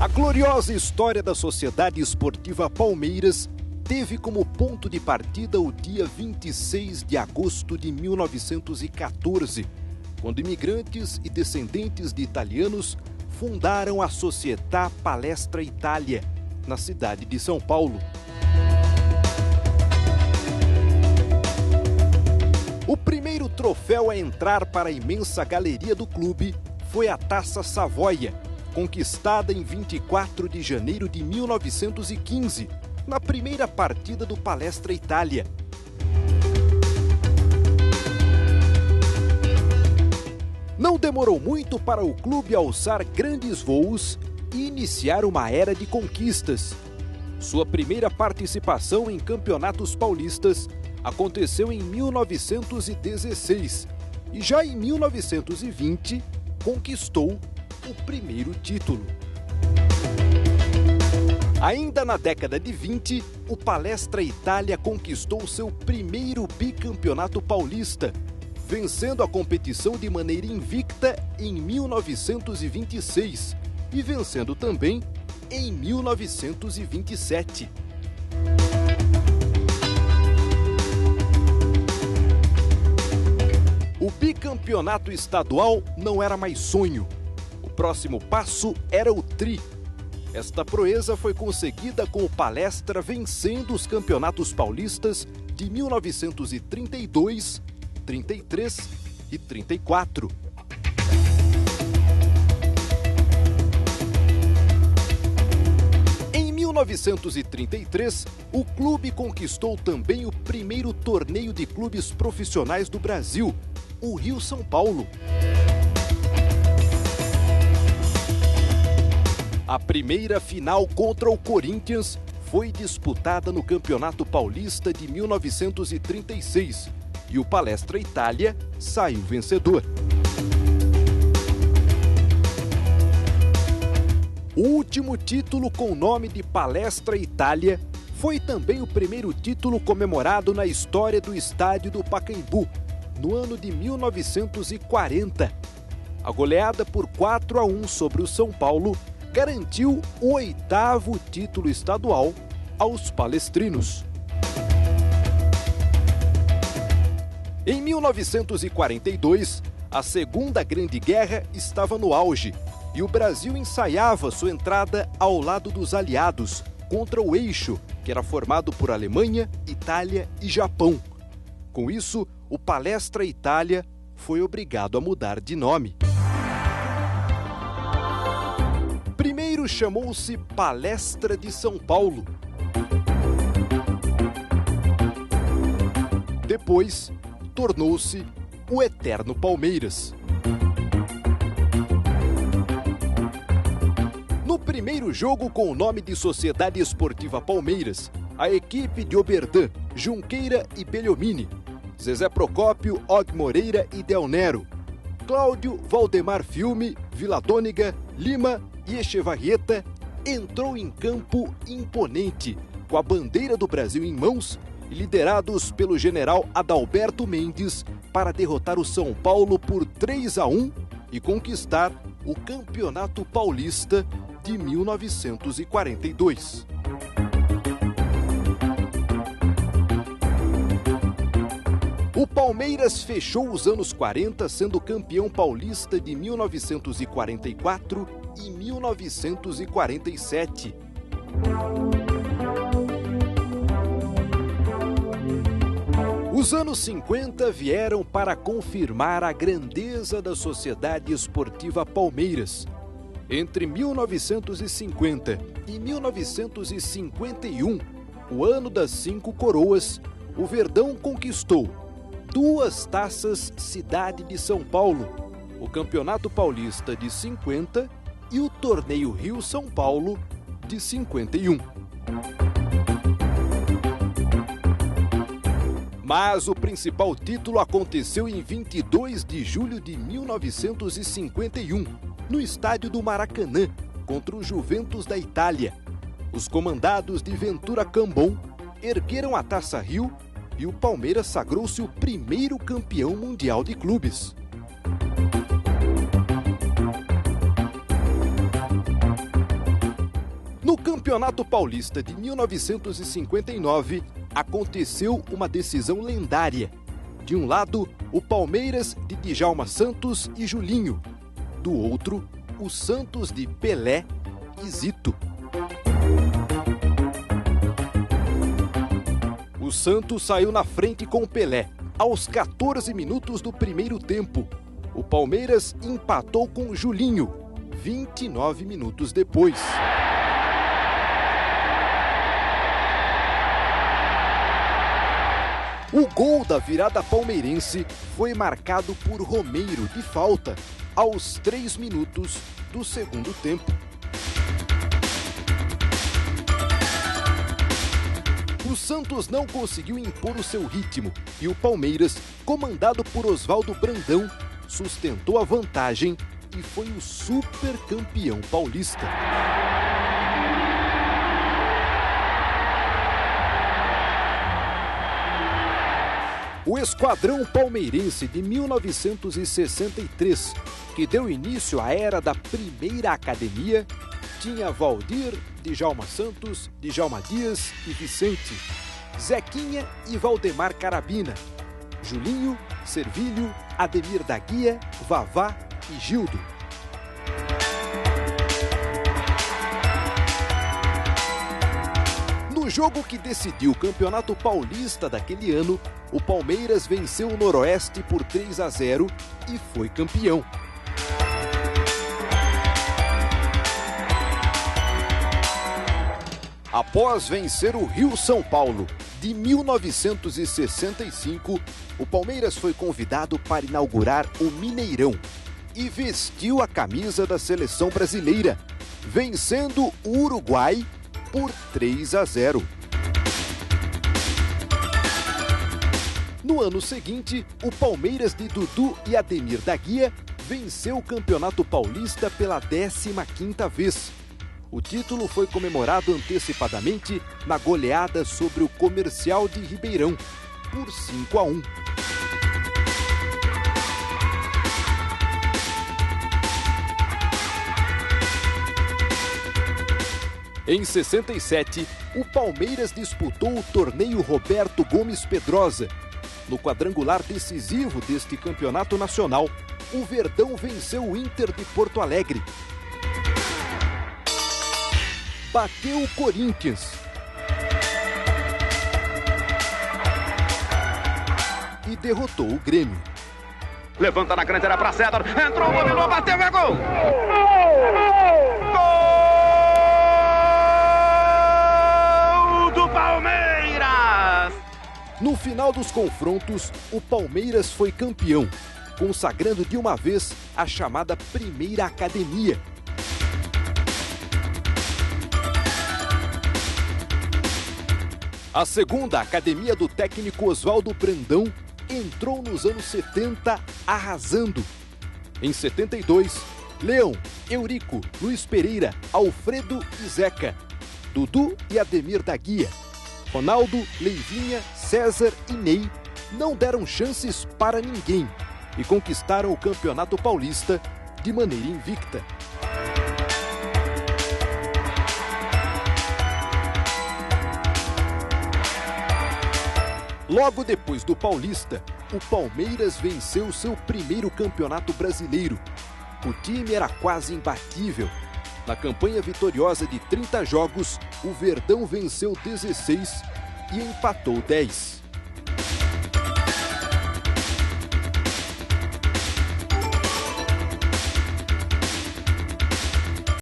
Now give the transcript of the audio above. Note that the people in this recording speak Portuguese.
A gloriosa história da Sociedade Esportiva Palmeiras teve como ponto de partida o dia 26 de agosto de 1914, quando imigrantes e descendentes de italianos fundaram a Società Palestra Itália, na cidade de São Paulo. O primeiro troféu a entrar para a imensa galeria do clube foi a Taça Savoia, conquistada em 24 de janeiro de 1915, na primeira partida do Palestra Itália. Não demorou muito para o clube alçar grandes voos e iniciar uma era de conquistas. Sua primeira participação em campeonatos paulistas aconteceu em 1916 e já em 1920 conquistou o primeiro título. Ainda na década de 20, o Palestra Itália conquistou seu primeiro bicampeonato paulista, vencendo a competição de maneira invicta em 1926 e vencendo também em 1927. O bicampeonato estadual não era mais sonho. O próximo passo era o tri. Esta proeza foi conseguida com o Palestra vencendo os campeonatos paulistas de 1932, 33 e 34. Em 1933, o clube conquistou também o primeiro torneio de clubes profissionais do Brasil, o Rio-São Paulo. A primeira final contra o Corinthians foi disputada no Campeonato Paulista de 1936 e o Palestra Itália saiu vencedor. O último título com o nome de Palestra Itália foi também o primeiro título comemorado na história do estádio do Pacaembu, no ano de 1940. A goleada por 4-1 sobre o São Paulo garantiu o 8º título estadual aos palestrinos. Em 1942, a Segunda Grande Guerra estava no auge e o Brasil ensaiava sua entrada ao lado dos aliados contra o eixo, que era formado por Alemanha, Itália e Japão. Com isso, o Palestra Itália foi obrigado a mudar de nome. Primeiro chamou-se Palestra de São Paulo. Depois, tornou-se o Eterno Palmeiras. No primeiro jogo com o nome de Sociedade Esportiva Palmeiras, a equipe de Oberdan, Junqueira e Belliomini, Zezé Procópio, Og Moreira e Del Nero, Cláudio, Valdemar Filme, Viladônega, Lima e Echevarrieta, entrou em campo imponente, com a bandeira do Brasil em mãos, liderados pelo general Adalberto Mendes, para derrotar o São Paulo por 3-1 e conquistar o Campeonato Paulista de 1942. O Palmeiras fechou os anos 40 sendo campeão paulista de 1944 e 1947. Os anos 50 vieram para confirmar a grandeza da Sociedade Esportiva Palmeiras. Entre 1950 e 1951, o ano das 5 coroas, o Verdão conquistou 2 taças Cidade de São Paulo, o Campeonato Paulista de 50 e o Torneio Rio-São Paulo de 51. Mas o principal título aconteceu em 22 de julho de 1951, no estádio do Maracanã, contra o Juventus da Itália. Os comandados de Ventura Cambon ergueram a Taça Rio e o Palmeiras sagrou-se o primeiro campeão mundial de clubes. No Campeonato Paulista de 1959, aconteceu uma decisão lendária. De um lado, o Palmeiras de Djalma Santos e Julinho. Do outro, o Santos de Pelé e Zito. O Santos saiu na frente com o Pelé, aos 14 minutos do primeiro tempo. O Palmeiras empatou com o Julinho, 29 minutos depois. O gol da virada palmeirense foi marcado por Romeiro de falta, aos 3 minutos do segundo tempo. O Santos não conseguiu impor o seu ritmo e o Palmeiras, comandado por Oswaldo Brandão, sustentou a vantagem e foi o supercampeão paulista. O esquadrão palmeirense de 1963, que deu início à era da primeira academia, tinha Valdir, Djalma Santos, Djalma Dias e Vicente, Zequinha e Valdemar Carabina, Julinho, Servilho, Ademir da Guia, Vavá e Gildo. No jogo que decidiu o Campeonato Paulista daquele ano, o Palmeiras venceu o Noroeste por 3-0 e foi campeão. Após vencer o Rio-São Paulo de 1965, o Palmeiras foi convidado para inaugurar o Mineirão e vestiu a camisa da seleção brasileira, vencendo o Uruguai por 3-0. No ano seguinte, o Palmeiras de Dudu e Ademir da Guia venceu o Campeonato Paulista pela 15ª vez. O título foi comemorado antecipadamente na goleada sobre o Comercial de Ribeirão, por 5-1. Em 67, o Palmeiras disputou o torneio Roberto Gomes Pedrosa. No quadrangular decisivo deste campeonato nacional, o Verdão venceu o Inter de Porto Alegre. Bateu o Corinthians e derrotou o Grêmio. Levanta na grande área para César, entrou, dominou, bateu, é gol! Gol do Palmeiras! No final dos confrontos, o Palmeiras foi campeão, consagrando de uma vez a chamada Primeira Academia. A segunda academia do técnico Oswaldo Brandão entrou nos anos 70 arrasando. Em 72, Leão, Eurico, Luiz Pereira, Alfredo e Zeca, Dudu e Ademir da Guia, Ronaldo, Leivinha, César e Ney não deram chances para ninguém e conquistaram o Campeonato Paulista de maneira invicta. Logo depois do Paulista, o Palmeiras venceu seu primeiro campeonato brasileiro. O time era quase imbatível. Na campanha vitoriosa de 30 jogos, o Verdão venceu 16 e empatou 10.